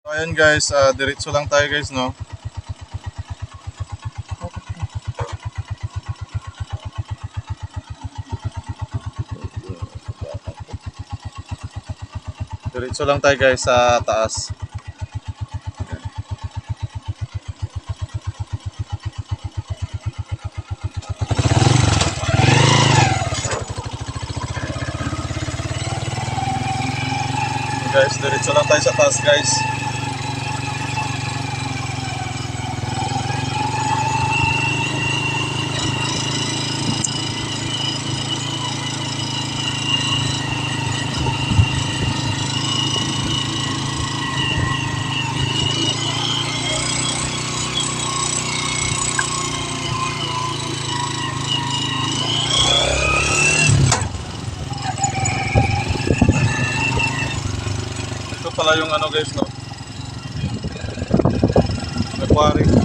So ayan guys, diretso lang tayo guys, no? Diretso lang tayo guys sa taas. Guys, diretso lang tayo sa taas guys. Ito pala yung ano guys, no? Aquarium.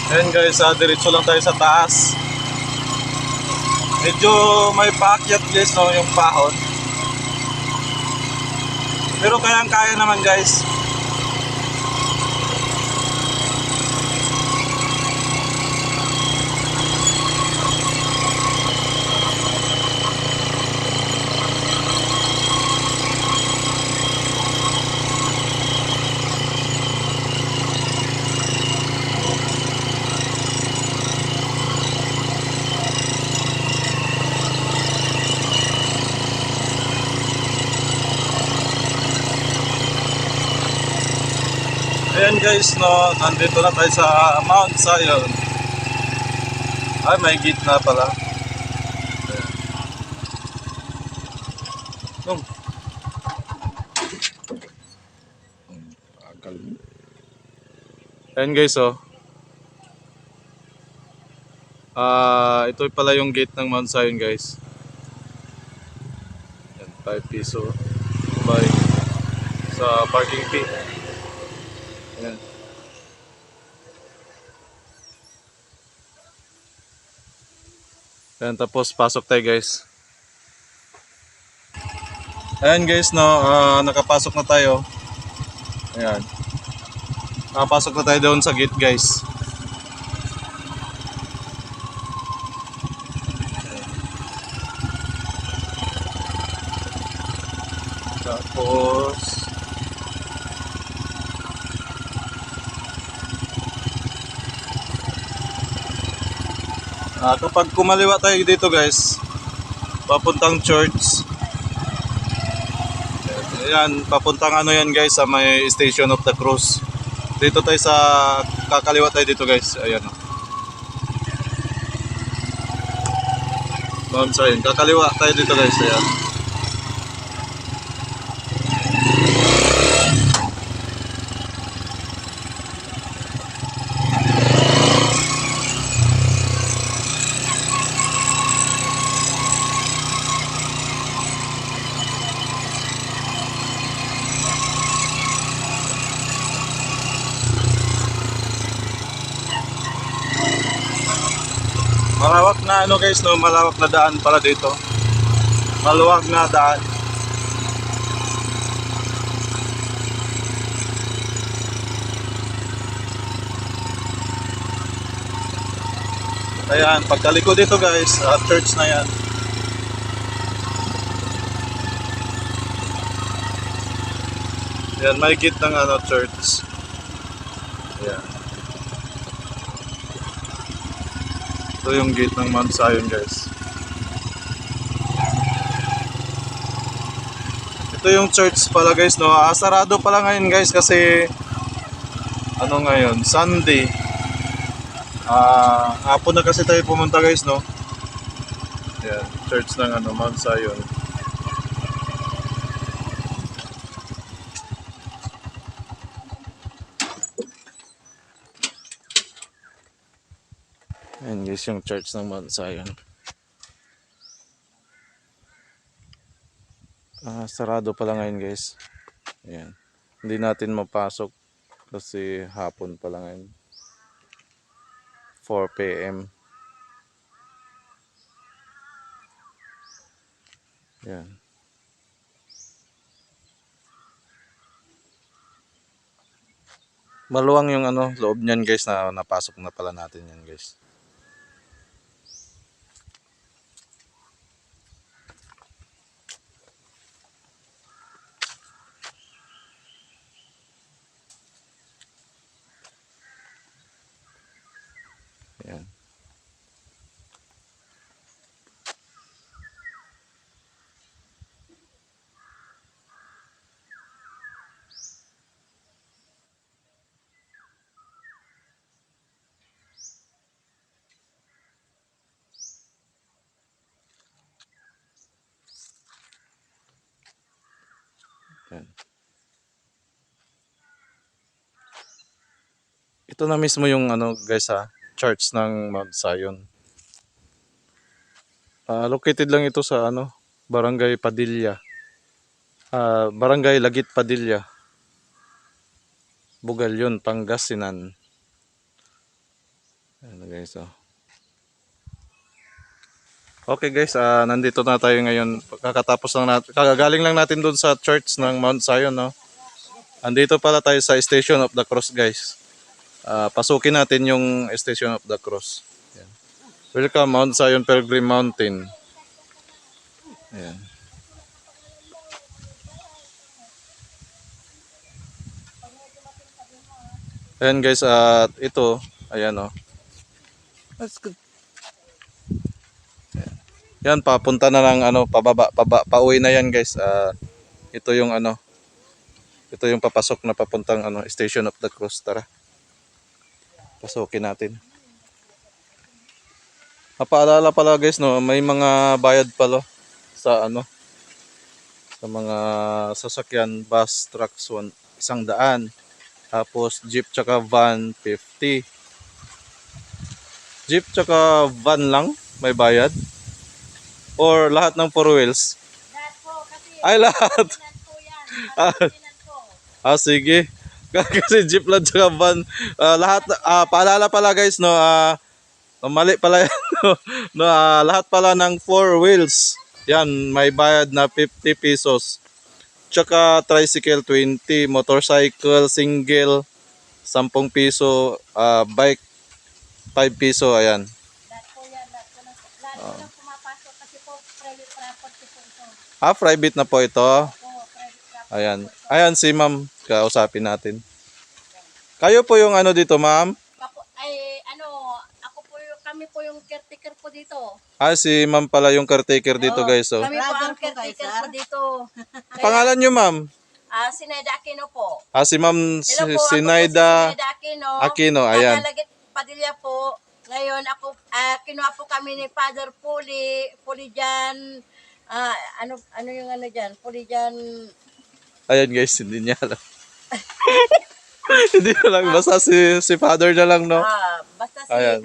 Ayan guys, diretso lang tayo sa taas. Medyo may paakyat guys, no, yung pahon. Pero kayang-kaya naman guys. Ayan guys, no, nandito na tayo sa Mount Zion. Ay, may gitna pala. Ayan. Ayan guys, oh. Ito pala yung gate ng Mount Zion guys. Ayan, 5 piso. Bye. Sa parking fee. Ayan. Ayan, tapos pasok tayo guys. Ayan guys, no, nakapasok na tayo. Ayan. Nakapasok na tayo doon sa gate guys. Tapos kapag kumaliwa tayo dito guys, papuntang church. Ayan, papuntang ano yan guys, sa may Station of the Cross. Dito tayo sa, kakaliwa tayo dito guys. Ayan, Mount Zion, kakaliwa tayo dito guys. Ayan. Malawak na ano guys, no, malawak na daan para dito. Maluwag na daan. Ayan, pagkaliko dito guys, church na yan. Ayan, may gate ng ano, church. Ayan. Ito yung gate ng Mount Zion guys. Ito yung church pala guys, no. Sarado pala ngayon guys kasi ano ngayon, Sunday. Hapon na kasi tayo pumunta guys, no. Ayan, church ng ano, Mount Zion. guys yung church ng Mount Zion. Sarado pala ngayon guys. Ayan. Hindi natin mapasok kasi hapon pala ngayon. 4 p.m. Ayan. Maluwang yung loob niyan guys, na napasok na pala natin yan guys. Ayan. Ayan. Ito na mismo yung guys church ng Mount Zion. Located lang ito sa Barangay Padilla. Barangay Lagit Padilla. Bugalyon, Pangasinan. Ayan guys, Okay guys, nandito na tayo ngayon. Kakatapos lang natin, kagagaling lang natin doon sa church ng Mount Zion, no? Andito pala tayo sa Station of the Cross guys. Pasukin natin yung Station of the Cross. Ayan. Welcome Mount Zion Pilgrim Mountain. Ayan. Ayan guys, ito, ayan That's good. Yan, papunta na lang pababa, pauwi na yan guys. Ito yung ito yung papasok na papuntang Station of the Cross. Tara. Pasukin natin. Paalala pala guys, no, may mga bayad pala sa sa mga sasakyan, bus, trucks 100. Tapos jeep tsaka van 50. Jeep tsaka van lang may bayad? Or lahat ng 4 wheels? Lahat po, kasi Ay, lahat. po yan. Sige. Kasi jeep lang tsaka van. Lahat, paalala pala guys, no, mali pala yan. No, lahat pala ng 4 wheels. Yan, may bayad na 50 pesos. Tsaka tricycle 20, motorcycle single 10 piso, bike 5 piso, ayan. Lahat po yan, lahat po ng pumapasok kasi po private property po ito. Private na po ito. Po, private property. Ayan. Ayan si ma'am, kausapin natin. Kayo po yung dito, ma'am? Kami po yung caretaker po dito. Si ma'am pala yung caretaker dito guys. Kami po ang caretaker po dito. Pangalan nyo ma'am? Sinayda Aquino po. Si ma'am Hello po, Sinayda ako po si Sinayda Aquino. Aquino, ayan. Lagit Padilla po. Ngayon ako, kinuha po kami ni Father Puli dyan. Ano yung dyan? Puli dyan. Ayan guys, hindi niya alam. Hindi na lang, basta si father na lang, no? Basta Ayan.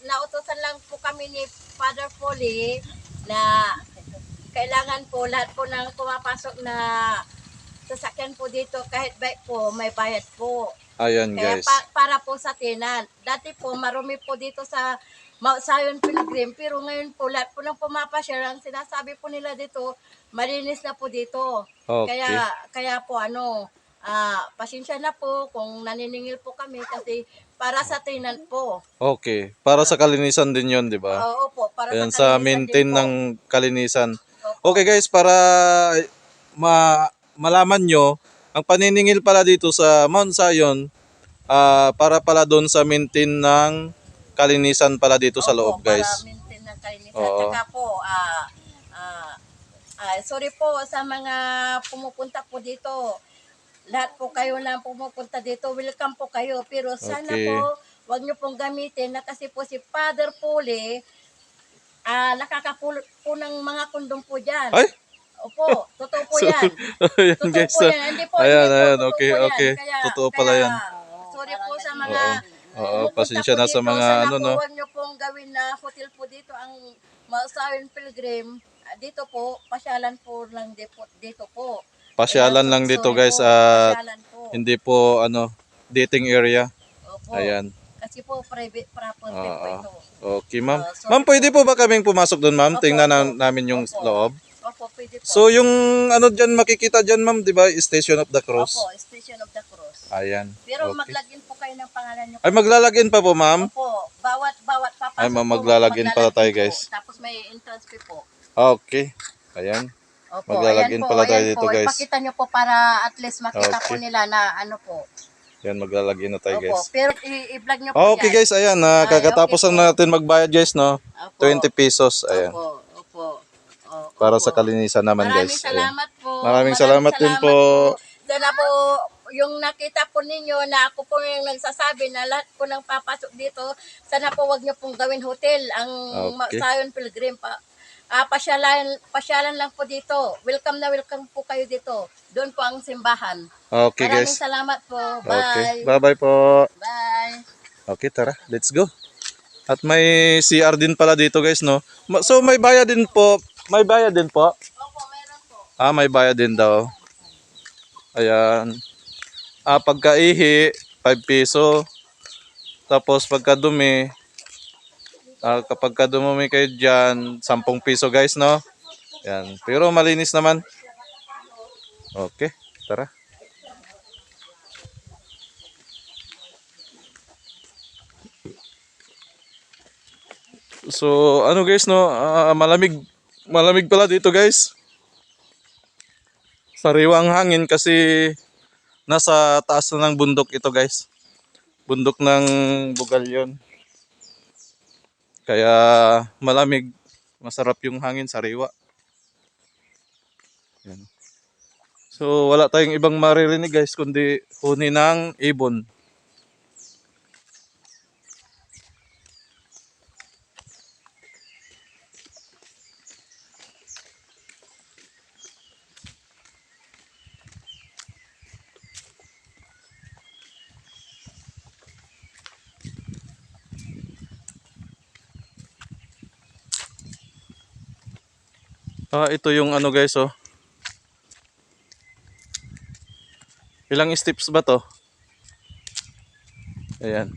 nautosan lang po kami ni Father Puli na kailangan po lahat po ng pumapasok na sasakyan po dito, kahit bike po, may bayad po. Ayan Kaya guys. para po sa tenant. Dati po, marumi po dito sa Mount Zion Pilgrim, pero ngayon po, lahat po ng pumapasyal, ang sinasabi po nila dito, malinis na po dito. Okay. Kaya po, pasensya na po kung naniningil po kami kasi para sa tenant po. Okay. Para sa kalinisan din yon, di ba? Oo po, para Ayan, sa sa kalinisan maintain din po. ng kalinisan. Opo. Okay guys, para malaman nyo, ang paniningil pala dito sa Mount Zion, para pala doon sa maintain ng kalinisan pala dito sa loob guys. Para maintain ng kalinisan. Oo. Tsaka po, sorry po sa mga pumupunta po dito. Lahat po kayo na pumupunta dito, welcome po kayo. Pero sana Okay. po, wag nyo pong gamitin na kasi po si Father Puli, nakakapulot po ng mga kondom po dyan. Ay! Opo, totoo po yan. Ayan Totoo guys. po yan. Hindi po, Ayan, hindi po, ayan. totoo Okay, po yan. okay. Totoo pala yan. Sorry po sa mga Oo, pumupunta pasensya po na sa dito. mga Sana no. po, wag nyo pong Mausawin Pilgrim, dito po, pasyalan po lang dito po. Pasyalan lang dito Sorry guys po, at pasyalan po. hindi po dating area. Opo. Ayan. Kasi po, private property po Oo. ito. Okay, ma'am. Sorry Ma'am, pwede po. po ba kaming pumasok doon, ma'am? Opo, Tingnan opo. namin yung Opo. loob. Opo, pwede po. So, yung dyan makikita dyan, ma'am, di ba? Station of the Cross. Opo, Station of the Cross. Ayan. Pero Okay. mag-login po kayo ng pangalan nyo. Ay, maglalagin pa po, ma'am? Opo, bawat papasok Ay, ma'am, po, maglalagin pala tayo, maglalagin guys. po. Tapos may entrance fee po. Okay. Ayan. Opo, Maglalagin pala tayo ayan dito, po. guys. Ipakita nyo po para at least makita po Okay. nila na ano po. Yan, maglalagin na tayo, Opo, guys. pero i-vlog nyo po Okay, yan. guys. Ayan, kakatapos okay lang po. natin magbayad, guys, no? Opo. 20 pesos. Ayan. Opo, opo. Para Opo. sa kalinisan naman, Maraming guys. Ayan. salamat po. Maraming salamat din po. Sana po, yung nakita po ninyo na ako po yung nagsasabi na lahat po ng papasok dito, sana po wag nyo pong gawin hotel ang Okay. Zion Pilgrim pa. Pasyalan lang po dito. Welcome na welcome po kayo dito. Doon po ang simbahan. Okay, Maraming guys. salamat po. Okay. Bye. Bye-bye po. Bye. Okay, tara. Let's go. At may CR din pala dito, guys, no? So, may bayad din po. May bayad din po. Opo, meron po. May bayad din daw. Ayan. Pagkaihi, 5 piso. Tapos pagkadumi, kapag kadumi kayo dyan, 10 piso, guys, no? Ayan. Pero malinis naman. Okay, tara. So, ano guys, no? Malamig pala dito, guys. Sariwang hangin kasi nasa taas na ng bundok ito, guys. Bundok ng Bugalyon. Kaya malamig, masarap yung hangin, sariwa. Yan. So wala tayong ibang maririnig, guys, kundi huni ng ibon. Ito yung ano, guys, oh. Ilang steps ba to? Ayan.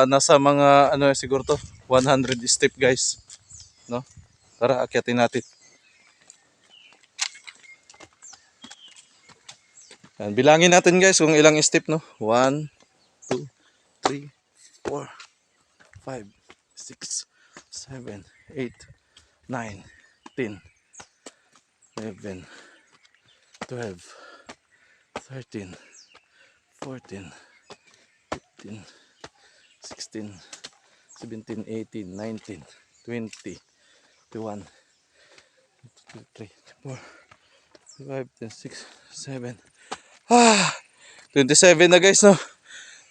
Nasa mga ano siguro to, 100 step, guys. No? Tara, akyatin natin. Yan, bilangin natin, guys, kung ilang step, no? 1, 2, 3, 4, 5, 6, 7, 8, 9, 10, 11, 12, 13, 14, 15, 16, 17, 18, 19, 20, 21, 23, 24, 25, 26, 27. 27 na, guys, no?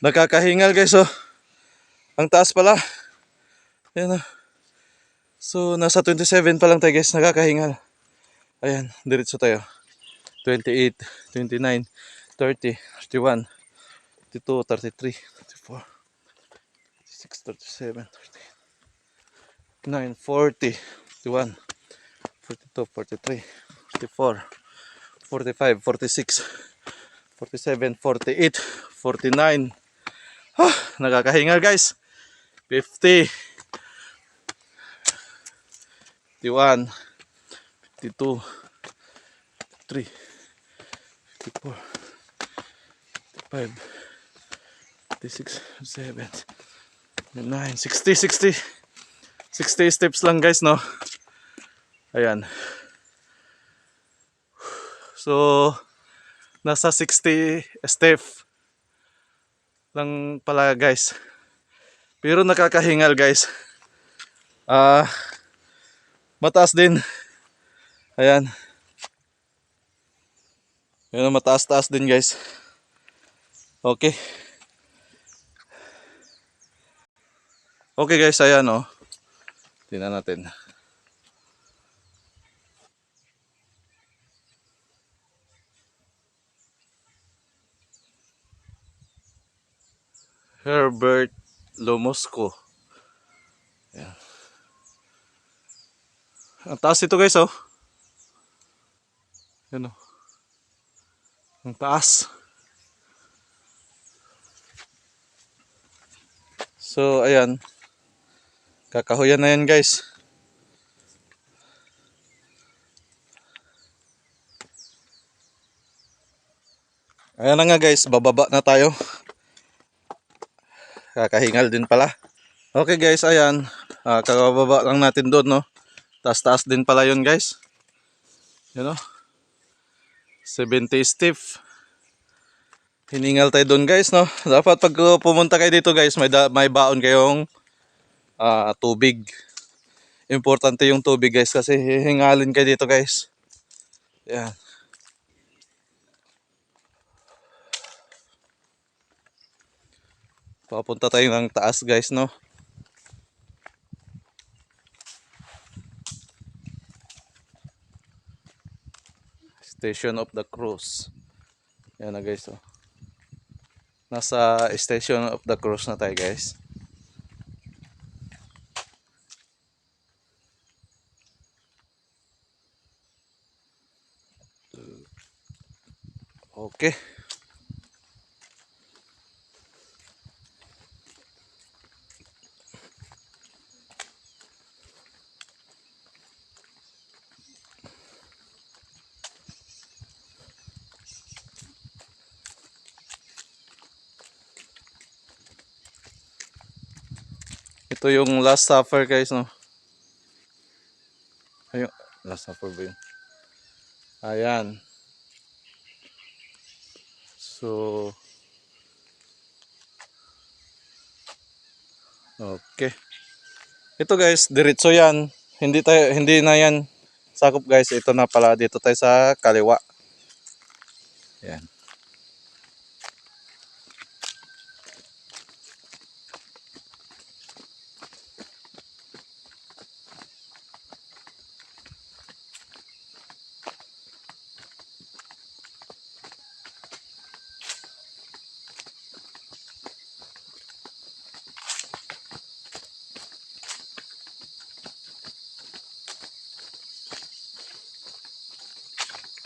Nakakahingal, guys, oh. Ang taas pala. Ayan, oh. So, nasa 27 pa lang tayo, guys. Nakakahingal. Ayan, diretso tayo. 28, 29, 30, 31, 32, 33, 34, 36, 37, 39, 40, 41, 42, 43, 44, 45, 46, 47, 48, 49. Nakakahingal, guys. 50, 51, 52, 53, 54, 55, 56, 57, 59, 60, 60. 60 steps lang, guys, no? Ayan. So, nasa 60 step lang pala, guys. Pero nakakahingal, guys. Mataas din. Ayan. Ayan, mataas-taas din, guys. Okay. Okay, guys, ayan, oh. Tingnan natin. Herbert Lomosco. Yan. Ang taas ito guys oh. Yan oh. Ang taas. So ayan. Kakahuyan na yan guys. Ayan na nga guys, bababa na tayo. Kakahingal din pala. Okay guys, ayan. Kakababa lang natin doon no. Taas-taas din pala yun guys. You know? 70 stiff. Hiningal tayo doon guys no. Dapat pag pumunta kayo dito guys, may baon kayong tubig. Importante yung tubig guys kasi hihingalin kayo dito guys. Ayan. Papunta tayo ng taas guys no. Station of the Cruise. Yan na guys oh. Nasa Station of the Cruise na tayo guys. Okay. Ito yung Last Supper guys no. Ayun, Last Supper ba yun? Ayan. So okay. Ito guys, diretso yan. Hindi na yan sakop guys. Ito na pala, dito tayo sa kaliwa. Ayan.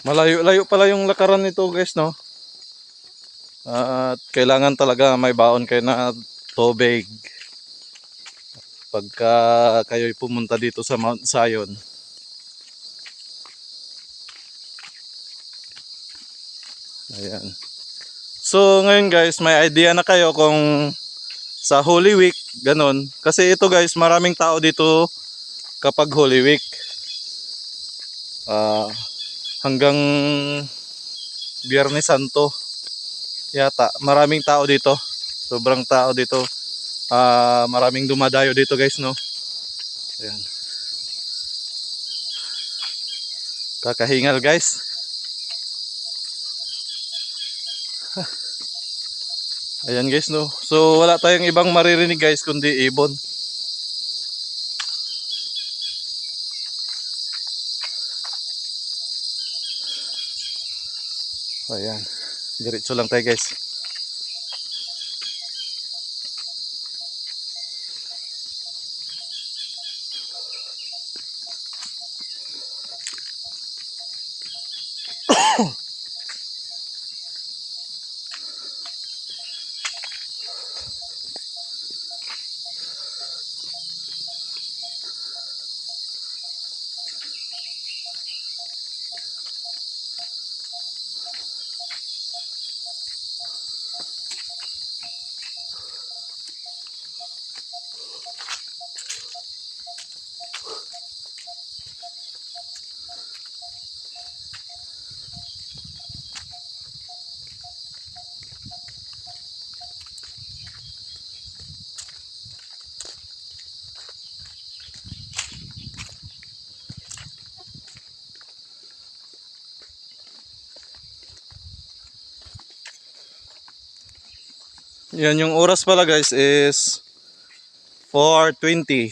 Malayo-layo pala yung lakaran nito guys no. At kailangan talaga may baon kayo na tubig pagka kayo'y pumunta dito sa Mount Zion. Ayan. So ngayon guys, may idea na kayo kung sa Holy Week ganun. Kasi ito guys, maraming tao dito kapag Holy Week. Hanggang Biyernes Santo yata. Maraming tao dito. Sobrang tao dito. Maraming dumadayo dito guys no. Ayan. Kakahingal guys. Ayan guys no. So wala tayong ibang maririnig guys kundi ibon. Ayan. Diretso lang tayo guys. Yan yung oras pala guys is 4:20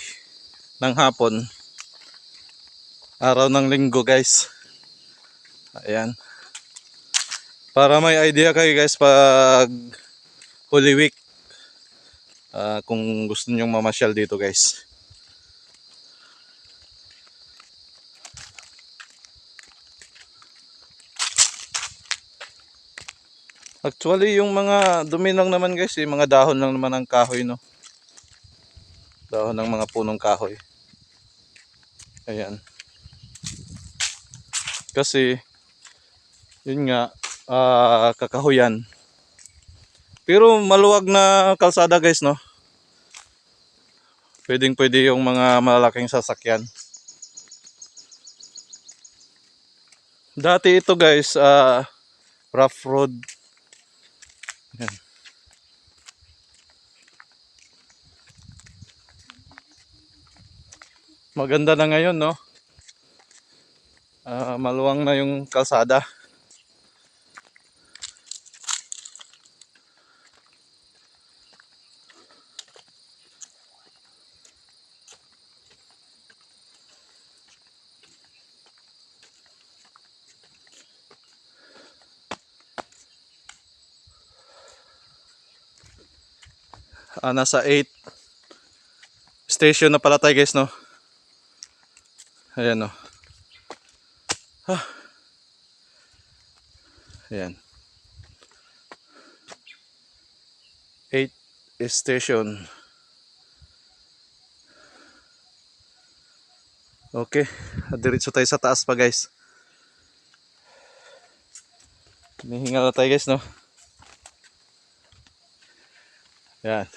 ng hapon. Araw ng linggo guys. Ayan. Para may idea kayo guys pag Holy Week. Kung gusto nyong mamasyal dito guys. Actually yung mga dumi lang naman guys, yung mga dahon lang naman ng kahoy, no. Dahon ng mga punong kahoy. Ayan. Kasi yun nga, kakahuyan. Pero maluwag na kalsada guys, no. Pwedeng pwede yung mga malalaking sasakyan. Dati ito guys, rough road. Ayan. Maganda na ngayon, no. Maluwang na yung kalsada. Nasa 8 station na pala tayo guys, no. Ayan, no. Ayan. 8 station. Okay, diretso tayo sa taas pa guys. Hinihinga na tayo guys, no. Ayan.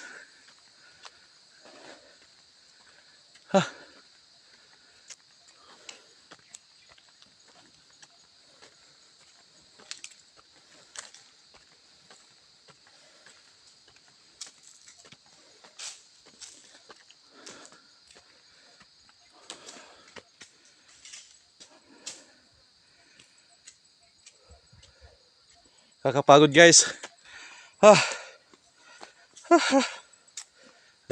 Kakapagod guys.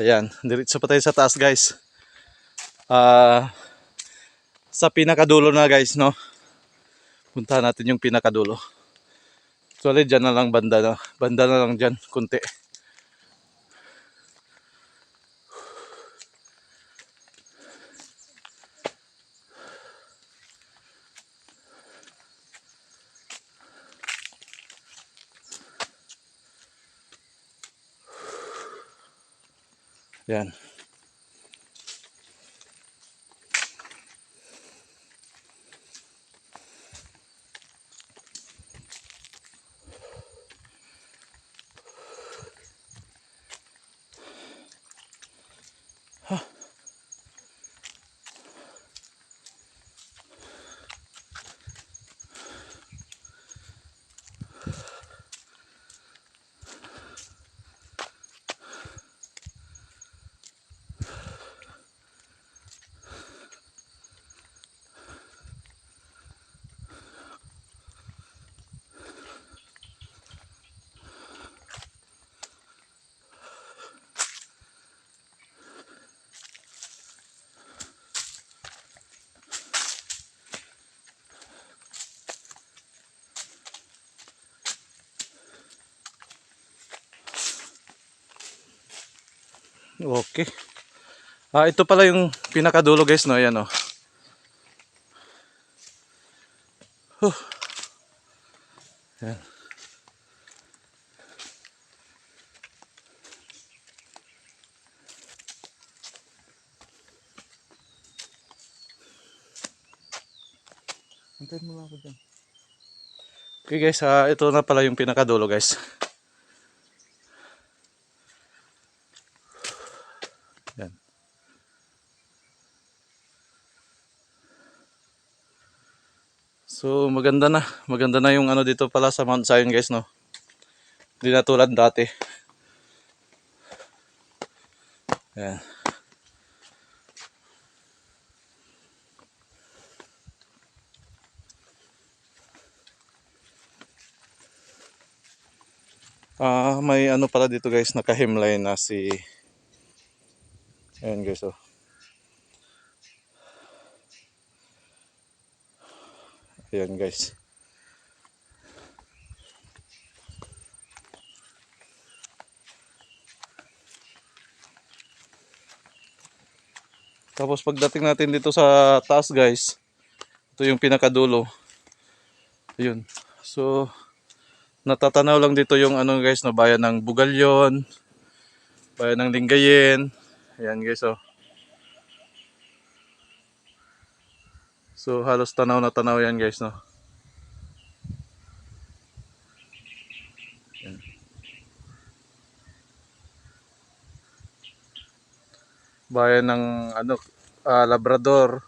Ayan, diretso pa tayo sa taas guys. Sa pinakadulo na guys, no. Punta natin yung pinakadulo. Actually dyan na lang banda na. Banda na lang dyan, kunti. Yan. Okay. Ito pala yung pinakadulo guys, no. Ayan, oh. Ayan. Antayin mo lang ako dyan. Okay guys, ito na pala yung pinakadulo guys. Yan. So maganda na. Maganda na yung ano dito pala sa Mount Zion guys, no. Hindi na tulad dati. Yan. May ano pala dito guys, naka-hemline na si. Ayan guys, oh. Ayan guys. Tapos pagdating natin dito sa taas guys, ito yung pinakadulo. Yun. So, natatanaw lang dito yung ano guys, no, bayan ng Bugalyon, bayan ng Lingayen. Ayan guys, oh. So, halos tanaw na tanaw yan guys, no. Ayan. Bayan ng ano, Labrador.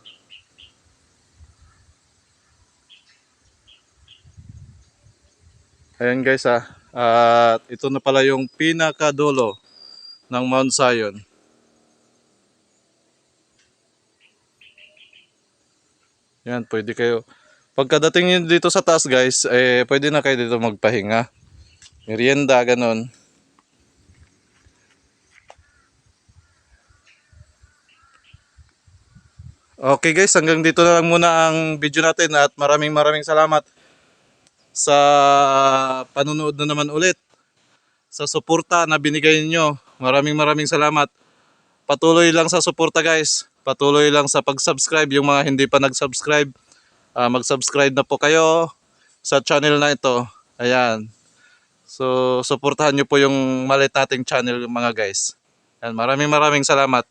Ayan guys, at ito na pala yung pinakadulo ng Mount Zion. Yan, pwede kayo. Pagkadating nyo dito sa taas guys, pwede na kayo dito magpahinga. Merienda, ganun. Okay guys, hanggang dito na lang muna ang video natin at maraming salamat sa panunood na naman ulit. Sa suporta na binigay niyo. Maraming salamat. Patuloy lang sa suporta guys. Patuloy lang sa pag-subscribe. Yung mga hindi pa nag-subscribe, mag-subscribe na po kayo sa channel na ito. Ayan. So, suportahan nyo po yung malit nating channel mga guys. Ayan, maraming salamat.